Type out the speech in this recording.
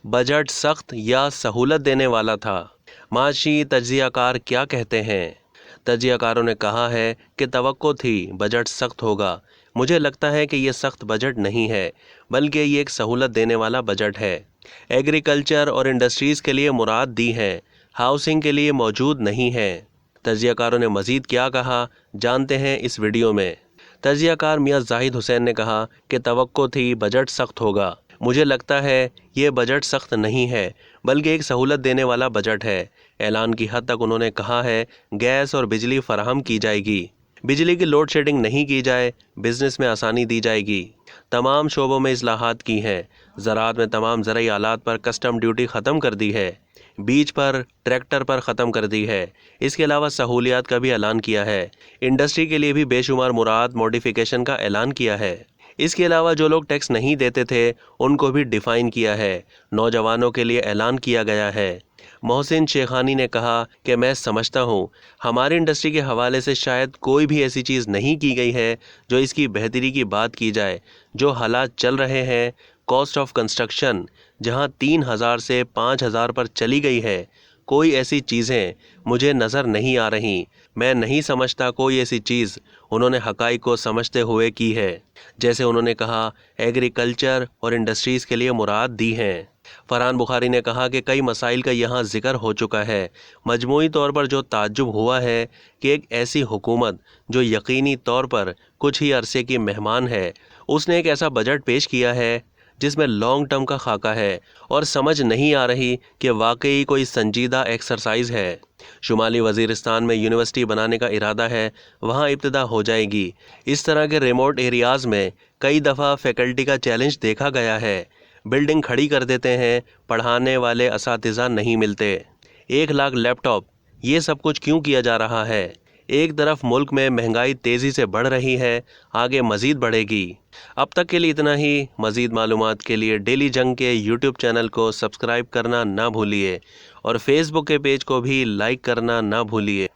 Budget सख्त या सहूलत देने वाला था? माशी तज्जियाकार क्या कहते हैं? तज्जियाकारों ने कहा है कि तवक्को थी बजट सख्त होगा। मुझे लगता है कि ये सख्त बजट नहीं है, बल्कि ये एक सहूलत देने वाला बजट है। एग्रीकल्चर और इंडस्ट्रीज़ के लिए मुराद दी हैं, हाउसिंग के लिए मौजूद नहीं है। तज्जियाकारों ने मज़ीद क्या कहा, जानते हैं इस वीडियो में। तज्जियाकार मियां जाहिद हुसैन ने कहा कि तवक्को थी बजट सख्त होगा। मुझे लगता है ये बजट सख्त नहीं है, बल्कि एक सहूलत देने वाला बजट है। ऐलान की हद तक उन्होंने कहा है गैस और बिजली फराहम की जाएगी, बिजली की लोड शेडिंग नहीं की जाए, बिजनेस में आसानी दी जाएगी। तमाम शोबों में इस्लाहात की हैं। ज़राअत में तमाम ज़राई आलात पर कस्टम ड्यूटी ख़त्म कर दी है, बीज पर, ट्रैक्टर पर ख़त्म कर दी है। इसके अलावा सहूलियात का भी ऐलान किया है। इंडस्ट्री के लिए भी बेशुमार मुराद मॉडिफिकेशन का ऐलान किया है। इसके अलावा जो लोग टैक्स नहीं देते थे उनको भी डिफ़ाइन किया है। नौजवानों के लिए ऐलान किया गया है। मोहसिन शेखानी ने कहा कि मैं समझता हूँ हमारी इंडस्ट्री के हवाले से शायद कोई भी ऐसी चीज़ नहीं की गई है जो इसकी बेहतरी की बात की जाए। जो हालात चल रहे हैं, कॉस्ट ऑफ कंस्ट्रक्शन जहाँ 3,000 से 5,000 पर चली गई है, कोई ऐसी चीज़ें मुझे नज़र नहीं आ रही। मैं नहीं समझता कोई ऐसी चीज़ उन्होंने हक़ाइक़ को समझते हुए की है। जैसे उन्होंने कहा एग्रीकल्चर और इंडस्ट्रीज़ के लिए मुराद दी हैं। फरहान बुखारी ने कहा कि कई मसाइल का यहाँ ज़िक्र हो चुका है। मजमूई तौर पर जो ताज्जुब हुआ है कि एक ऐसी हुकूमत जो यकीनी तौर पर कुछ ही अरसे की मेहमान है, उसने एक ऐसा बजट पेश किया है जिसमें लॉन्ग टर्म का खाका है और समझ नहीं आ रही कि वाकई कोई संजीदा एक्सरसाइज है। शुमाली वज़ीरिस्तान में यूनिवर्सिटी बनाने का इरादा है, वहाँ इब्तिदा हो जाएगी। इस तरह के रिमोट एरियाज़ में कई दफ़ा फैकल्टी का चैलेंज देखा गया है। बिल्डिंग खड़ी कर देते हैं, पढ़ाने वाले असातिज़ा नहीं मिलते। 1 लाख लैपटॉप, ये सब कुछ क्यों किया जा रहा है? एक तरफ मुल्क में महंगाई तेज़ी से बढ़ रही है, आगे मज़ीद बढ़ेगी। अब तक के लिए इतना ही। मज़ीद मालूमात के लिए डेली जंग के यूट्यूब चैनल को सब्सक्राइब करना ना भूलिए और फेसबुक के पेज को भी लाइक करना ना भूलिए।